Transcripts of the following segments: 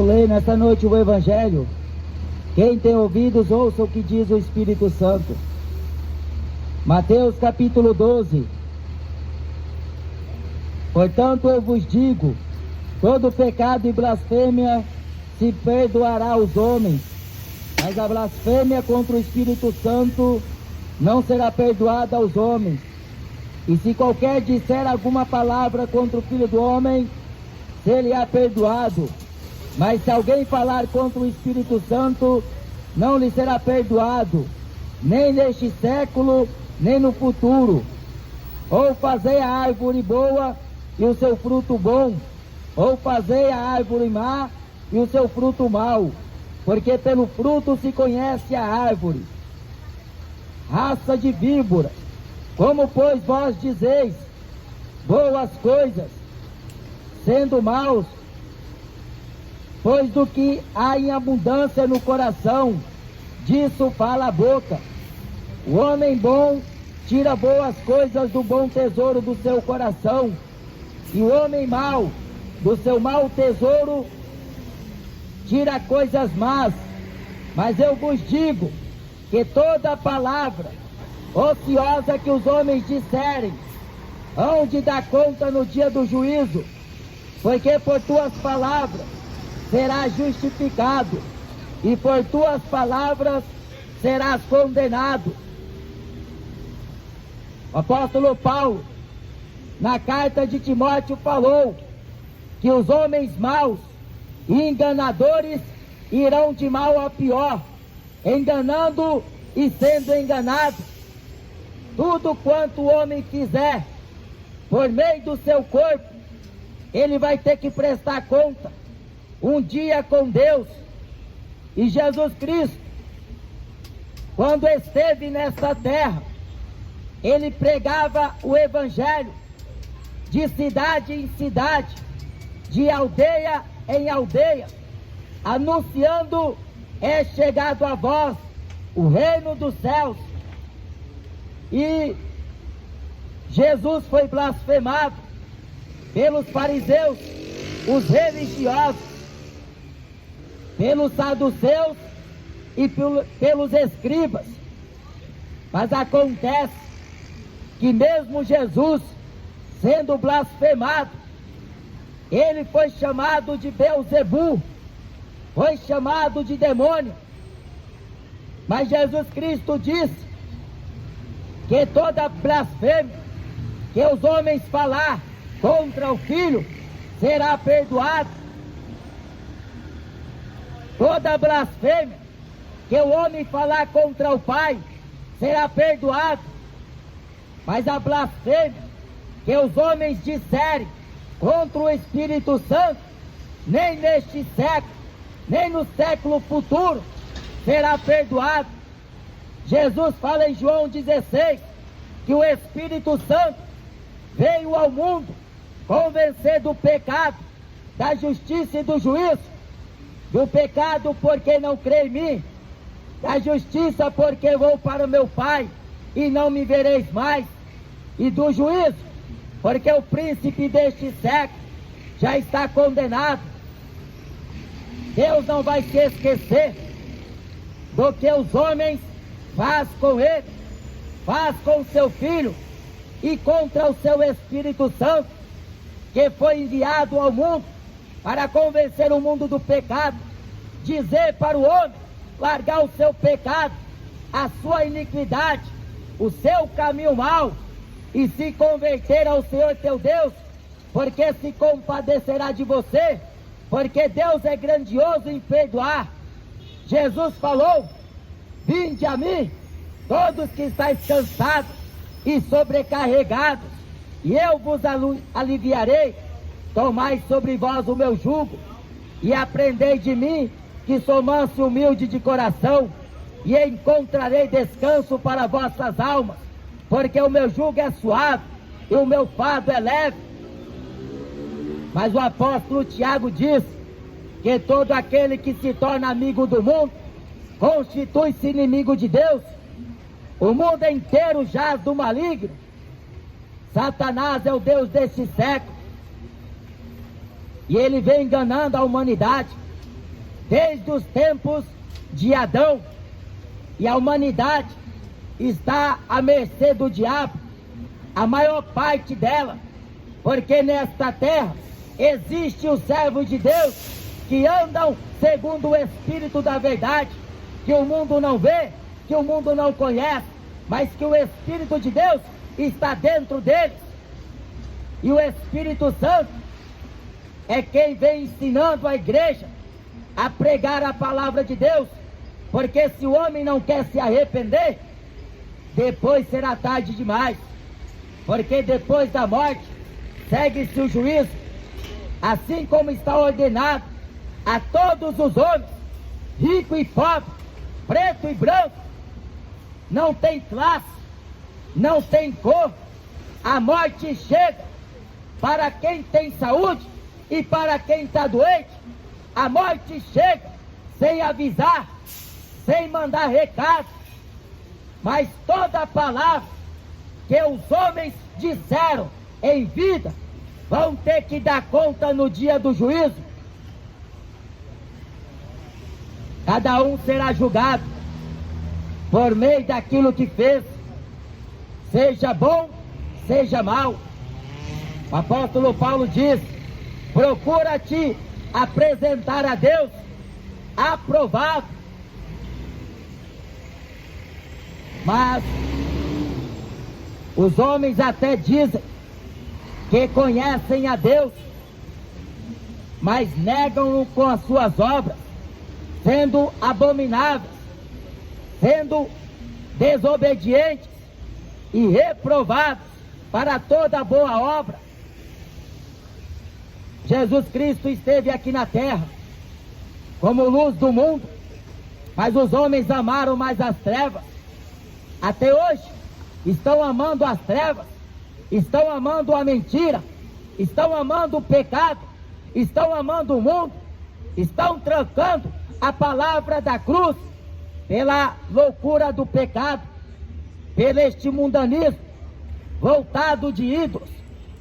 ler nesta noite o Evangelho. Quem tem ouvidos, ouça o que diz o Espírito Santo. Mateus capítulo 12. Portanto eu vos digo, todo pecado e blasfêmia se perdoará aos homens, mas a blasfêmia contra o Espírito Santo não será perdoada aos homens. E se qualquer disser alguma palavra contra o Filho do Homem, se-lhe-á perdoado. Mas se alguém falar contra o Espírito Santo, não lhe será perdoado, nem neste século, nem no futuro. Ou fazei a árvore boa e o seu fruto bom, ou fazei a árvore má e o seu fruto mau, porque pelo fruto se conhece a árvore. Raça de víboras, como pois vós dizeis boas coisas, sendo maus? Pois do que há em abundância no coração, disso fala a boca. O homem bom tira boas coisas do bom tesouro do seu coração, e o homem mau, do seu mau tesouro, tira coisas más. Mas eu vos digo que toda palavra ociosa que os homens disserem, hão de dar conta no dia do juízo, porque por tuas palavras serás justificado, e por tuas palavras serás condenado. O apóstolo Paulo, na carta de Timóteo, falou que os homens maus e enganadores irão de mal a pior, enganando e sendo enganados. Tudo quanto o homem fizer por meio do seu corpo, ele vai ter que prestar conta um dia com Deus. E Jesus Cristo, quando esteve nesta terra, ele pregava o Evangelho de cidade em cidade, de aldeia em aldeia, anunciando: é chegado a vós o reino dos céus. E Jesus foi blasfemado pelos fariseus, os religiosos, pelos saduceus e pelos escribas. Mas acontece que mesmo Jesus sendo blasfemado, ele foi chamado de Beelzebu, foi chamado de demônio. Mas Jesus Cristo disse que toda blasfêmia que os homens falar contra o Filho será perdoado. Toda blasfêmia que o homem falar contra o Pai será perdoado. Mas a blasfêmia que os homens disserem contra o Espírito Santo, nem neste século, nem no século futuro, será perdoado. Jesus fala em João 16 que o Espírito Santo veio ao mundo convencer do pecado, da justiça e do juízo. Do pecado porque não crê em mim, da justiça porque vou para meu Pai e não me vereis mais, e do juízo porque o príncipe deste século já está condenado. Deus não vai se esquecer do que os homens faz com ele, faz com seu Filho e contra o seu Espírito Santo, que foi enviado ao mundo para convencer o mundo do pecado, dizer para o homem largar o seu pecado, a sua iniquidade, o seu caminho mau, e se converter ao Senhor teu Deus, porque se compadecerá de você, porque Deus é grandioso em perdoar. Jesus falou: vinde a mim, todos que estáis cansados e sobrecarregados, e eu vos aliviarei. Tomai sobre vós o meu jugo, e aprendei de mim, que sou manso e humilde de coração, e encontrarei descanso para vossas almas, porque o meu jugo é suave e o meu fardo é leve. Mas o apóstolo Tiago diz que todo aquele que se torna amigo do mundo constitui-se inimigo de Deus. O mundo inteiro jaz do maligno. Satanás é o Deus deste século, e ele vem enganando a humanidade, desde os tempos de Adão, e a humanidade está à mercê do diabo, a maior parte dela, porque nesta terra existem os servos de Deus que andam segundo o Espírito da verdade, que o mundo não vê, que o mundo não conhece, mas que o Espírito de Deus está dentro deles. E o Espírito Santo é quem vem ensinando a igreja a pregar a palavra de Deus, porque se o homem não quer se arrepender, depois será tarde demais, porque depois da morte segue-se o juízo, assim como está ordenado a todos os homens, rico e pobre, preto e branco, não tem classe, não tem cor, a morte chega para quem tem saúde e para quem está doente. A morte chega sem avisar, sem mandar recado, mas toda palavra que os homens disseram em vida vão ter que dar conta no dia do juízo. Cada um será julgado por meio daquilo que fez, seja bom, seja mal. O apóstolo Paulo diz: procura te apresentar a Deus aprovado. Mas os homens até dizem que conhecem a Deus, mas negam-no com as suas obras, sendo abomináveis, sendo desobedientes e reprovados para toda boa obra. Jesus Cristo esteve aqui na terra como luz do mundo, mas os homens amaram mais as trevas. Até hoje estão amando as trevas, estão amando a mentira, estão amando o pecado, estão amando o mundo, estão trancando a palavra da cruz pela loucura do pecado, pelo este mundanismo voltado de ídolos,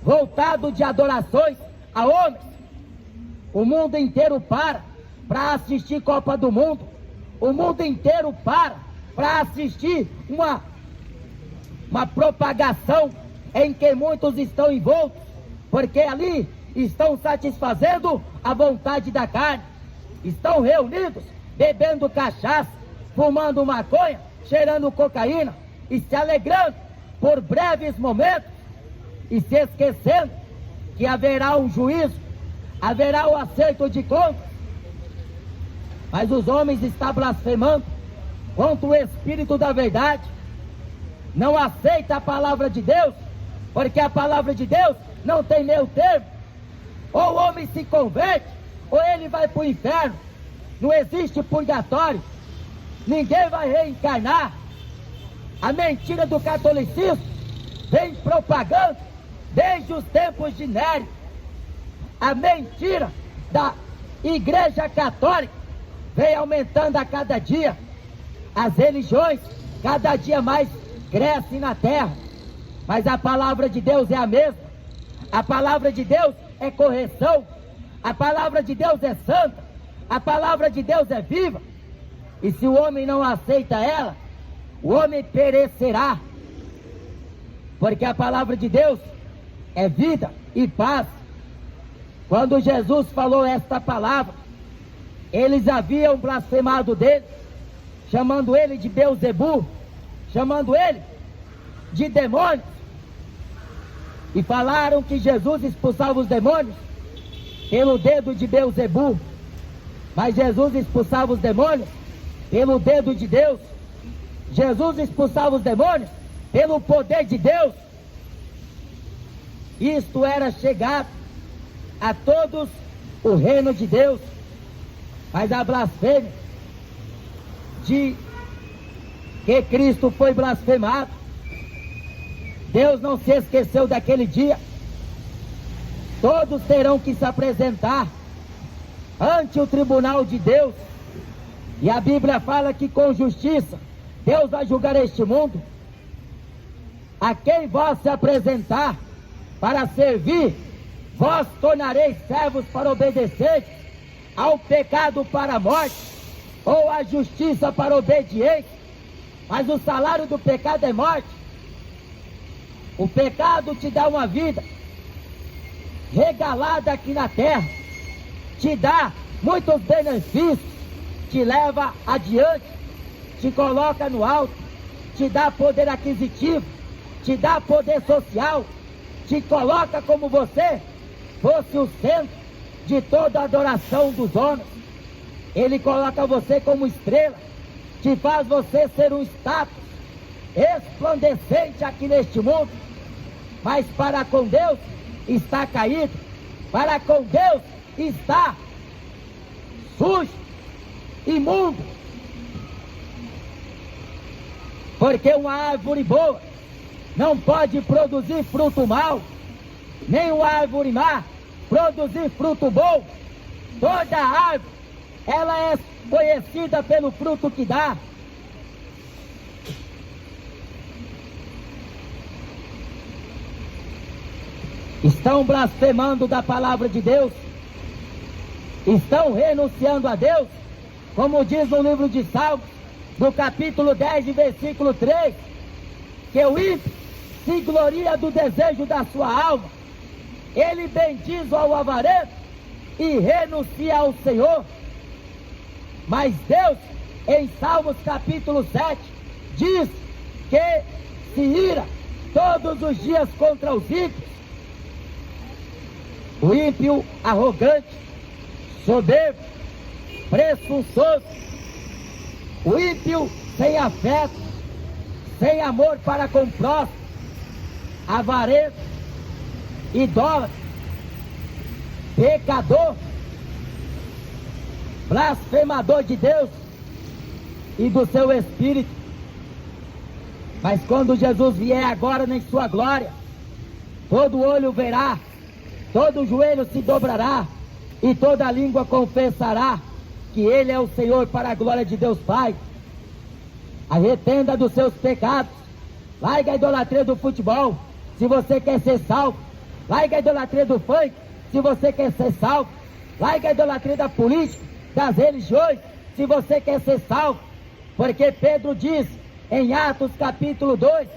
voltado de adorações a homens. O mundo inteiro para assistir Copa do Mundo, o mundo inteiro para assistir uma propagação em que muitos estão envoltos, porque ali estão satisfazendo a vontade da carne, estão reunidos, bebendo cachaça, fumando maconha, cheirando cocaína e se alegrando por breves momentos e se esquecendo que haverá um juízo, haverá o acerto de contas. Mas os homens estão blasfemando contra o Espírito da verdade, não aceita a palavra de Deus, porque a palavra de Deus não tem meio termo. Ou o homem se converte, ou ele vai para o inferno. Não existe purgatório, ninguém vai reencarnar. A mentira do catolicismo vem propagando desde os tempos de Nério. A mentira da Igreja Católica vem aumentando a cada dia. As religiões cada dia mais crescem na terra, mas a palavra de Deus é a mesma. A palavra de Deus é correção, a palavra de Deus é santa, a palavra de Deus é viva, e se o homem não aceita ela, o homem perecerá, porque a palavra de Deus é vida e paz. Quando Jesus falou esta palavra, eles haviam blasfemado dele, chamando ele de Beelzebu, chamando ele de demônio, e falaram que Jesus expulsava os demônios pelo dedo de Beelzebu, mas Jesus expulsava os demônios pelo dedo de Deus. Jesus expulsava os demônios pelo poder de Deus. Isto era chegar a todos o reino de Deus. Mas a blasfêmia de que Cristo foi blasfemado, Deus não se esqueceu daquele dia. Todos terão que se apresentar ante o tribunal de Deus, e a Bíblia fala que com justiça Deus vai julgar este mundo. A quem vós se apresentar para servir, vós tornareis servos para obedecer. ao pecado para a morte, ou à justiça para a obediência, mas o salário do pecado é morte. O pecado te dá uma vida regalada aqui na terra, te dá muitos benefícios, te leva adiante, te coloca no alto, te dá poder aquisitivo, te dá poder social, te coloca como você fosse o centro de toda a adoração dos homens. Ele coloca você como estrela, te faz você ser um status resplandecente aqui neste mundo, mas para com Deus está caído, para com Deus está sujo, imundo, porque uma árvore boa não pode produzir fruto mau, nem uma árvore má produzir fruto bom. Toda árvore, ela é conhecida pelo fruto que dá. Estão blasfemando da palavra de Deus, estão renunciando a Deus, como diz no livro de Salmos, no capítulo 10, versículo 3, que o ímpio se gloria do desejo da sua alma, ele bendiz ao avarento e renuncia ao Senhor. Mas Deus, em Salmos capítulo 7, diz que se ira todos os dias contra os ímpios. O ímpio arrogante, soberbo, presunçoso, o ímpio sem afeto, sem amor para com o próximo, avarento, idólatra, pecador, blasfemador de Deus e do seu Espírito. Mas quando Jesus vier agora em sua glória, todo olho verá, todo joelho se dobrará e toda língua confessará que Ele é o Senhor, para a glória de Deus Pai. Arrependa dos seus pecados, larga a idolatria do futebol, se você quer ser salvo. Larga a idolatria do funk, se você quer ser salvo. Larga a idolatria da política, das religiões, se você quer ser salvo. Porque Pedro diz em Atos capítulo 2,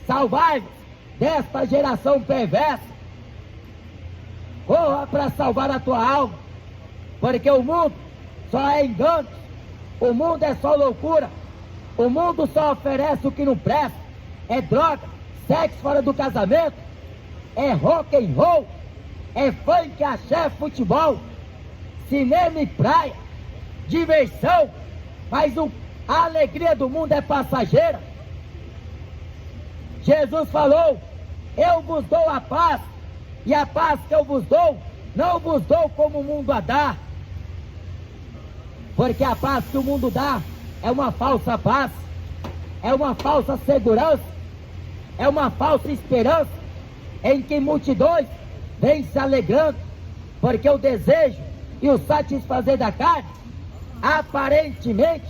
salvai-vos desta geração perversa. Corra para salvar a tua alma, porque o mundo só é engano, o mundo é só loucura, o mundo só oferece o que não presta, é droga, sexo fora do casamento, é rock and roll, é funk, axé, futebol, cinema e praia, diversão, mas a alegria do mundo é passageira. Jesus falou, eu vos dou a paz, e a paz que eu vos dou, não vos dou como o mundo a dá. Porque a paz que o mundo dá é uma falsa paz, é uma falsa segurança, é uma falsa esperança, em que multidões vêm se alegrando, porque o desejo e o satisfazer da carne, aparentemente,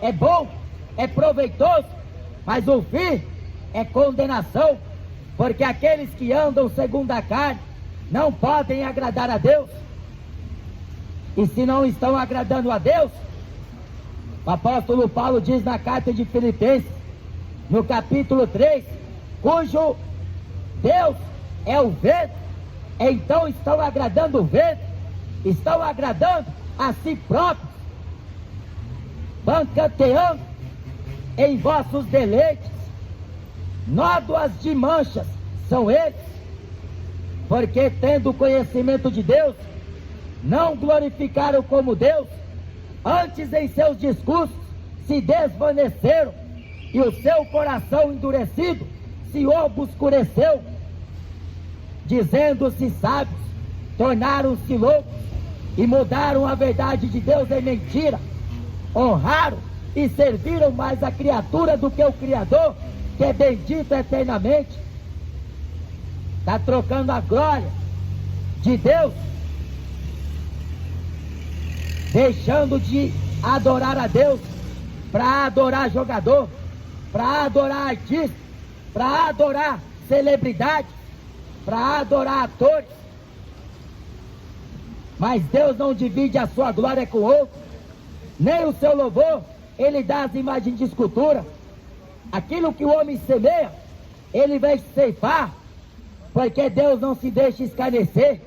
é bom, é proveitoso, mas o fim é condenação. Porque aqueles que andam segundo a carne não podem agradar a Deus. E se não estão agradando a Deus, o apóstolo Paulo diz na carta de Filipenses, no capítulo 3, cujo Deus é o vento, então estão agradando o vento, estão agradando a si próprios, banqueteando em vossos deleites. Nódoas de manchas são eles, porque tendo conhecimento de Deus, não glorificaram como Deus, antes em seus discursos se desvaneceram, e o seu coração endurecido se obscureceu, dizendo-se sábios, tornaram-se loucos, e mudaram a verdade de Deus em mentira, honraram e serviram mais a criatura do que o Criador, que é bendito eternamente. Está trocando a glória de Deus, deixando de adorar a Deus para adorar jogador, para adorar artista, para adorar celebridade, para adorar atores. Mas Deus não divide a sua glória com o outro, nem o seu louvor ele dá às imagens de escultura. Aquilo que o homem semeia, ele vai ceifar, porque Deus não se deixa escarnecer.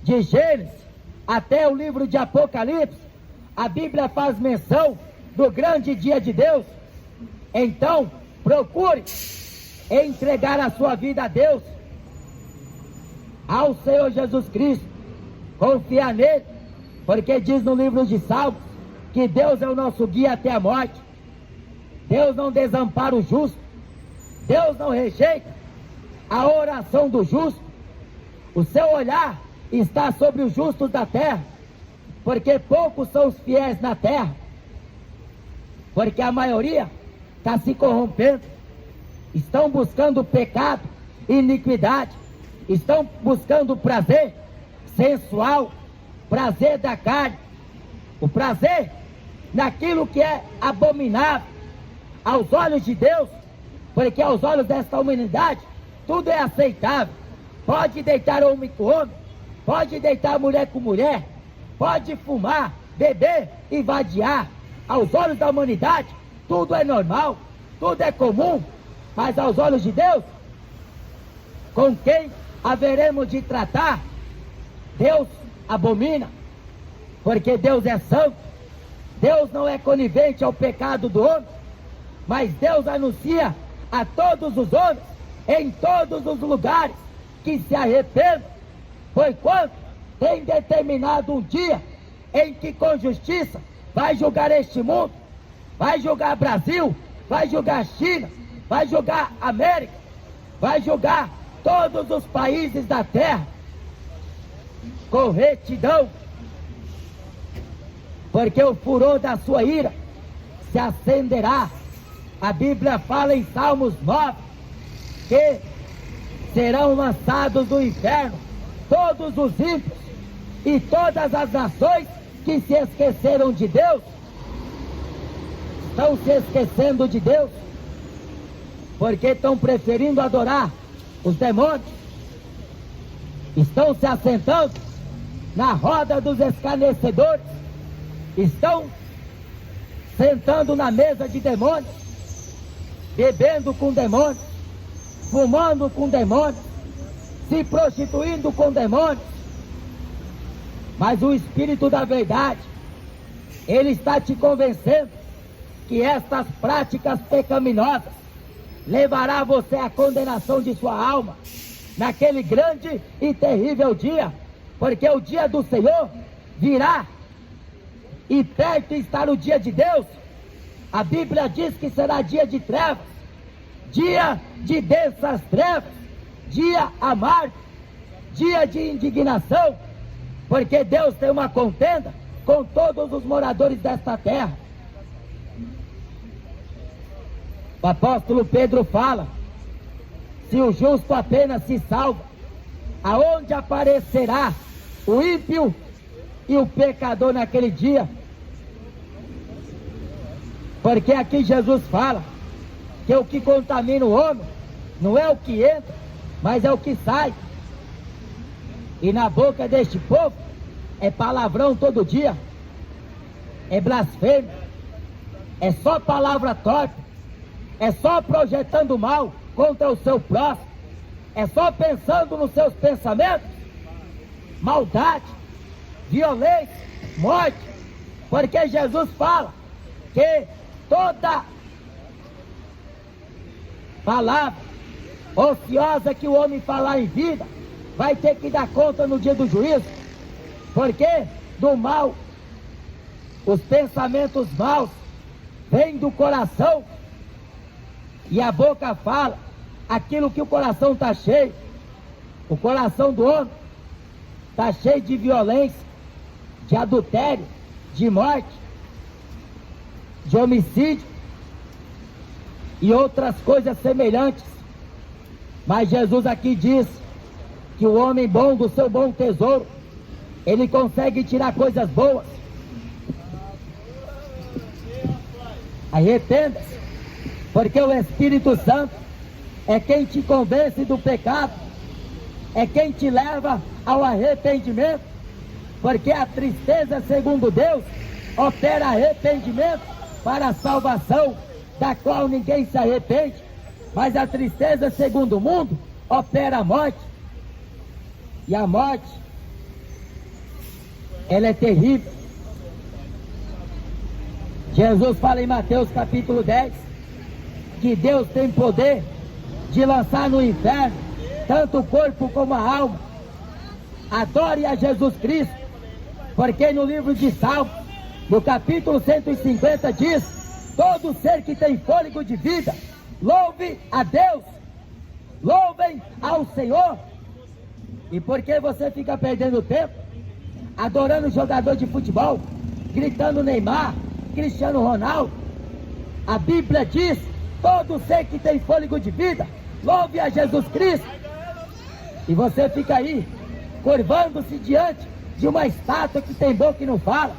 De Gênesis até o livro de Apocalipse, a Bíblia faz menção do grande dia de Deus. Então, procure entregar a sua vida a Deus, ao Senhor Jesus Cristo, confiar nele, porque diz no livro de Salmos que Deus é o nosso guia até a morte. Deus não desampara o justo, Deus não rejeita a oração do justo. O seu olhar está sobre os justos da terra, porque poucos são os fiéis na terra, porque a maioria está se corrompendo, estão buscando pecado, iniquidade, estão buscando prazer sensual, prazer da carne, o prazer naquilo que é abominável aos olhos de Deus, porque aos olhos desta humanidade tudo é aceitável. Pode deitar homem com homem, pode deitar mulher com mulher, pode fumar, beber e vadiar. Aos olhos da humanidade tudo é normal, tudo é comum, mas aos olhos de Deus, com quem haveremos de tratar, Deus abomina, porque Deus é santo. Deus não é conivente ao pecado do homem, mas Deus anuncia a todos os homens, em todos os lugares, que se arrependam, porquanto tem determinado um dia em que com justiça vai julgar este mundo, vai julgar Brasil, vai julgar China, vai julgar América, vai julgar todos os países da terra com retidão, porque o furor da sua ira se acenderá. A Bíblia fala em Salmos 9 que serão lançados no inferno todos os ímpios e todas as nações que se esqueceram de Deus. Estão se esquecendo de Deus porque estão preferindo adorar os demônios, estão se assentando na roda dos escarnecedores, estão sentando na mesa de demônios, bebendo com demônios, fumando com demônios, se prostituindo com demônios. Mas o Espírito da verdade, ele está te convencendo que estas práticas pecaminosas levará você à condenação de sua alma naquele grande e terrível dia, porque o dia do Senhor virá e perto está o dia de Deus. A Bíblia diz que será dia de trevas, dia de densas trevas, dia amargo, dia de indignação, porque Deus tem uma contenda com todos os moradores desta terra. O apóstolo Pedro fala: se o justo apenas se salva, aonde aparecerá o ímpio e o pecador naquele dia? Porque aqui Jesus fala que o que contamina o homem não é o que entra, mas é o que sai. E na boca deste povo é palavrão todo dia, é blasfêmia, é só palavra torta, é só projetando mal contra o seu próximo, é só pensando nos seus pensamentos, maldade, violência, morte, porque Jesus fala que toda palavra ociosa que o homem falar em vida vai ter que dar conta no dia do juízo, porque do mal, os pensamentos maus vêm do coração, e a boca fala aquilo que o coração está cheio. O coração do homem está cheio de violência, de adultério, de morte, de homicídio e outras coisas semelhantes. Mas Jesus aqui diz que o homem bom do seu bom tesouro, ele consegue tirar coisas boas. Arrependa-se, porque o Espírito Santo é quem te convence do pecado, é quem te leva ao arrependimento, porque a tristeza, segundo Deus, opera arrependimento para a salvação, da qual ninguém se arrepende, mas a tristeza, segundo o mundo, opera a morte, e a morte, ela é terrível. Jesus fala em Mateus capítulo 10, que Deus tem poder de lançar no inferno tanto o corpo como a alma. Adore a Jesus Cristo, porque no livro de Salmos, no capítulo 150 diz: todo ser que tem fôlego de vida, louve a Deus, louvem ao Senhor. E por que você fica perdendo tempo adorando jogador de futebol, gritando Neymar, Cristiano Ronaldo? A Bíblia diz: todo ser que tem fôlego de vida, louve a Jesus Cristo. E você fica aí, curvando-se diante de uma estátua que tem boca e não fala,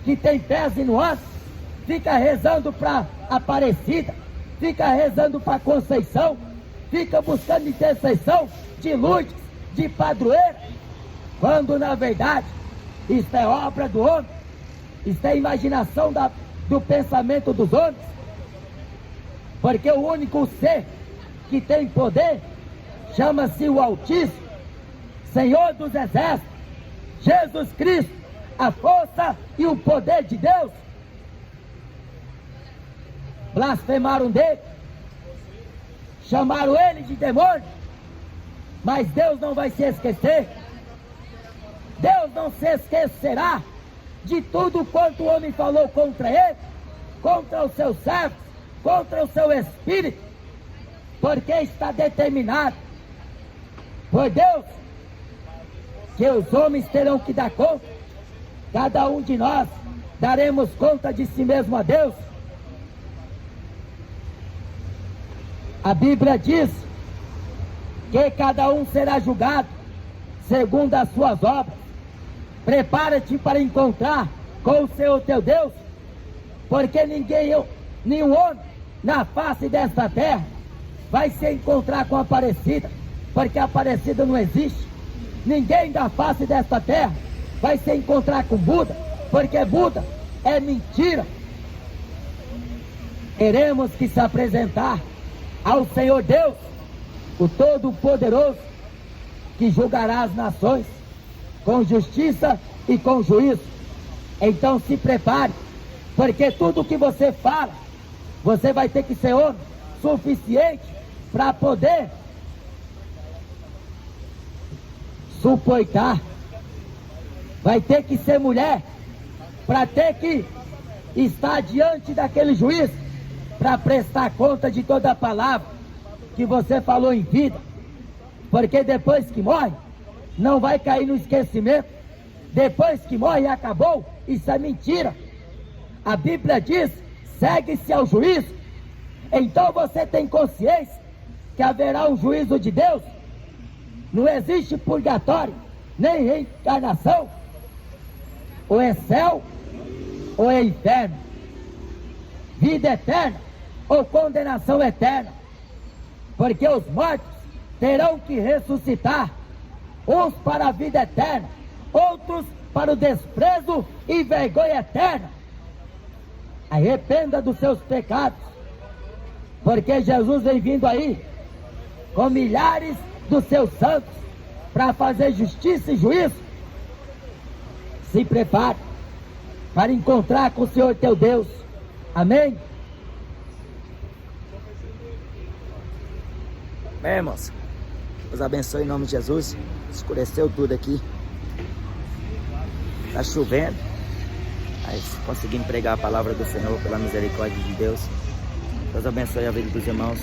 que tem pés e não anda, fica rezando para Aparecida, fica rezando para Conceição, fica buscando intercessão de Lourdes, de padroeira, quando na verdade isto é obra do homem, isto é imaginação do pensamento dos homens, porque o único ser que tem poder chama-se o Altíssimo, Senhor dos Exércitos, Jesus Cristo, a força e o poder de Deus. Blasfemaram dele, chamaram ele de demônio, mas Deus não vai se esquecer. Deus não se esquecerá de tudo quanto o homem falou contra ele, contra os seus servos, contra o seu espírito, porque está determinado por Deus que os homens terão que dar conta. Cada um de nós daremos conta de si mesmo a Deus. A Bíblia diz que cada um será julgado segundo as suas obras. Prepara-te para encontrar com o Senhor teu Deus, porque nenhum homem na face desta terra vai se encontrar com a Aparecida, porque a Aparecida não existe. Ninguém da face desta terra vai se encontrar com Buda, porque Buda é mentira. Teremos que se apresentar ao Senhor Deus, o Todo-Poderoso, que julgará as nações com justiça e com juízo. Então se prepare, porque tudo que você fala, você vai ter que ser homem suficiente para poder suportar. Vai ter que ser mulher para ter que estar diante daquele juiz, para prestar conta de toda a palavra que você falou em vida, porque depois que morre, não vai cair no esquecimento. Depois que morre, acabou. Isso é mentira. A Bíblia diz: segue-se ao juízo. Então você tem consciência que haverá um juízo de Deus. Não existe purgatório, nem reencarnação. Ou é céu, ou é inferno. Vida eterna, ou condenação eterna. Porque os mortos terão que ressuscitar, uns para a vida eterna, outros para o desprezo e vergonha eterna. Arrependa dos seus pecados, porque Jesus vem vindo aí com milhares dos seus santos para fazer justiça e juízo. Se prepare para encontrar com o Senhor teu Deus. Amém? Bem, irmãos, Deus abençoe em nome de Jesus. Escureceu tudo aqui, tá chovendo, mas conseguimos pregar a palavra do Senhor pela misericórdia de Deus. Deus abençoe a vida dos irmãos.